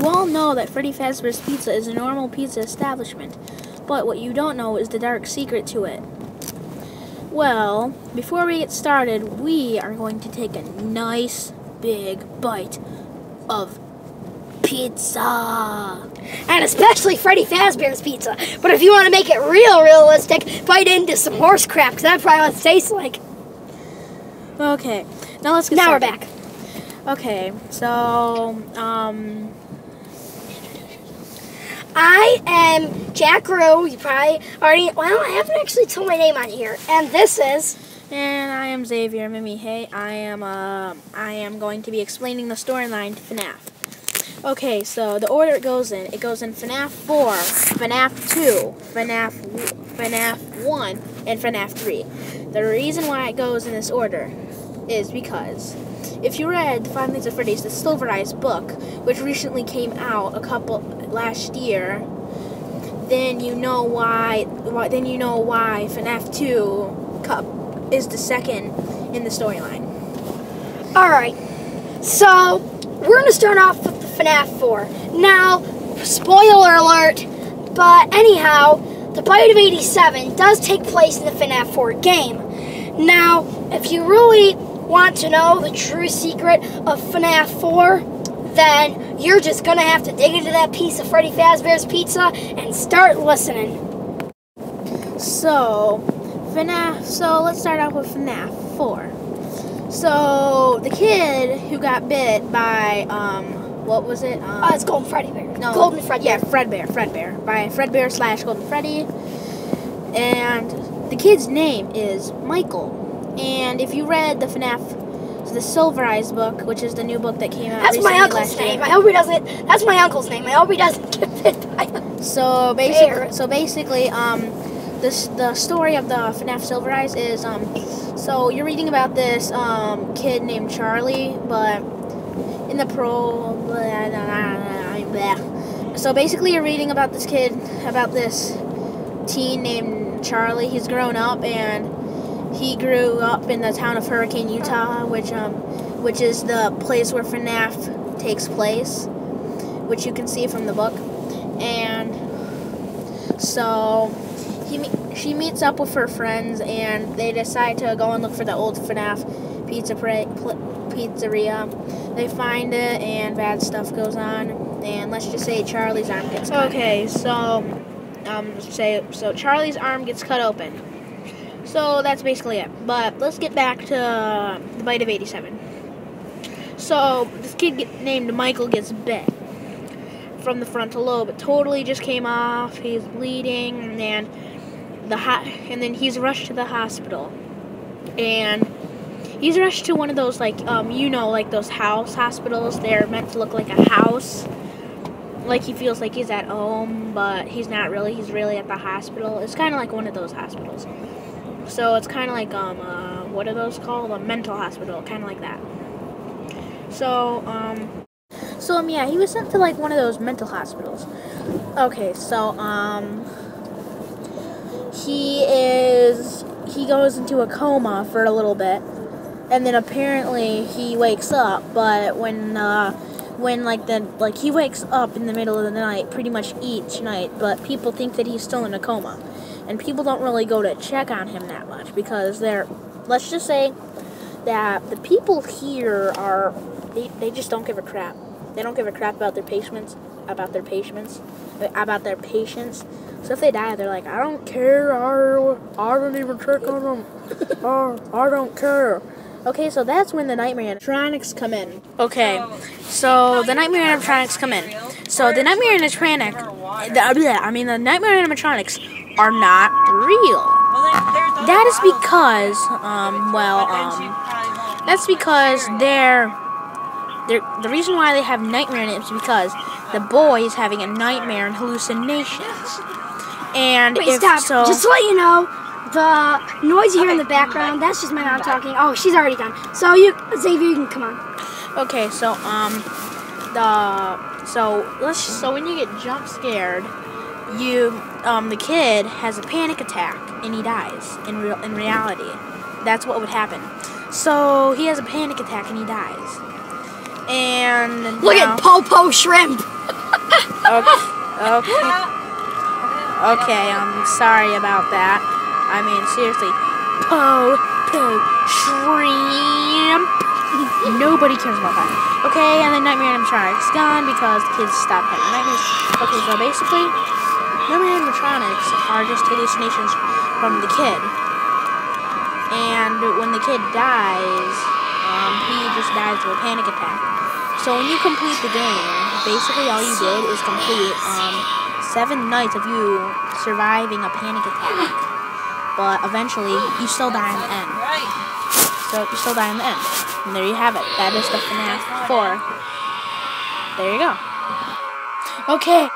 You all know that Freddy Fazbear's Pizza is a normal pizza establishment, but what you don't know is the dark secret to it. Well, before we get started, we are going to take a nice big bite of pizza. And especially Freddy Fazbear's Pizza. But if you want to make it realistic, bite into some horse crap, because that's probably what it tastes like. Okay, now let's get started. Now we're back. Okay, so, I am Jack Rowe. You probably already, well, I haven't actually told my name on here. And this is... And I am Xavier Mimi. Hey, I am going to be explaining the storyline to Fnaf. Okay, so the order it goes in Fnaf 4, Fnaf 2, Fnaf 1, and Fnaf 3. The reason why it goes in this order is because if you read the Five Nights at Freddy's, the Silverized book, which recently came out last year, then you know why Fnaf 2 is the second in the storyline. Alright, so we're going to start off with the Fnaf 4. Now, spoiler alert, but anyhow, the Bite of 87 does take place in the Fnaf 4 game. Now, if you really want to know the true secret of Fnaf 4, then you're just going to have to dig into that piece of Freddy Fazbear's Pizza and start listening. So let's start off with Fnaf 4. So, the kid who got bit by, what was it? It's Golden Freddy Bear. No, Golden Freddy Bear. Yeah, Fredbear. By Fredbear / Golden Freddy. And the kid's name is Michael. And if you read the Fnaf, the Silverized book, which is the new book that came out That's recently my uncle's name. I hope he doesn't. That's my uncle's name. I hope he doesn't get bit by a So basically, the story of the Fnaf Silverized is, so you're reading about this kid named Charlie, but in the so basically you're reading about this kid, about this teen named Charlie. He's grown up, and he grew up in the town of Hurricane, Utah, which is the place where Fnaf takes place, which you can see from the book. And so she meets up with her friends, and they decide to go and look for the old Fnaf pizzeria. They find it, and bad stuff goes on. And let's just say Charlie's arm gets cut. Okay, so Charlie's arm gets cut open. So that's basically it. But let's get back to the Bite of 87. So this kid named Michael gets bit from the frontal lobe. It totally just came off. He's bleeding, and then he's rushed to the hospital. And he's rushed to one of those, like, like those house hospitals. They're meant to look like a house. Like he feels like he's at home, but he's not really. He's really at the hospital. It's kind of like one of those hospitals. So it's kind of like, what are those called? A mental hospital, kind of like that. So, yeah, he was sent to, like, one of those mental hospitals. Okay, so, he goes into a coma for a little bit, and then apparently he wakes up, but he wakes up in the middle of the night, pretty much each night, but people think that he's still in a coma. And people don't really go to check on him that much because let's just say that the people here they just don't give a crap. They don't give a crap about their patients. So if they die, they're like, I don't care, I don't even check on them. I don't care. Okay, so that's when the Nightmare animatronics come in. Okay, so the Nightmare animatronics come in. So the Nightmare animatronics are not real. That is because, that's because the reason why they have nightmare names is because the boy is having a nightmare and hallucinations. And Wait, stop. Just to let you know, the noise you hear in the background, that's just my mom talking. Oh, she's already done. So Xavier, you can come on. Okay, so when you get jump scared, the kid has a panic attack and he dies in reality. That's what would happen. So he has a panic attack and he dies. And look at Popo Shrimp. Okay. Okay, I'm sorry about that. I mean, seriously. Shrimp. Nobody cares about that. Okay, and then Nightmare animatronics gone because the kids stopped having nightmares. Okay, so basically, Nightmare animatronics are just hallucinations from the kid. And when the kid dies, he just dies of a panic attack. So when you complete the game, basically all you did is complete 7 nights of you surviving a panic attack. But eventually, you still die in the end. So you still die in the end. And there you have it. That is the FNAF 4. There you go. Okay.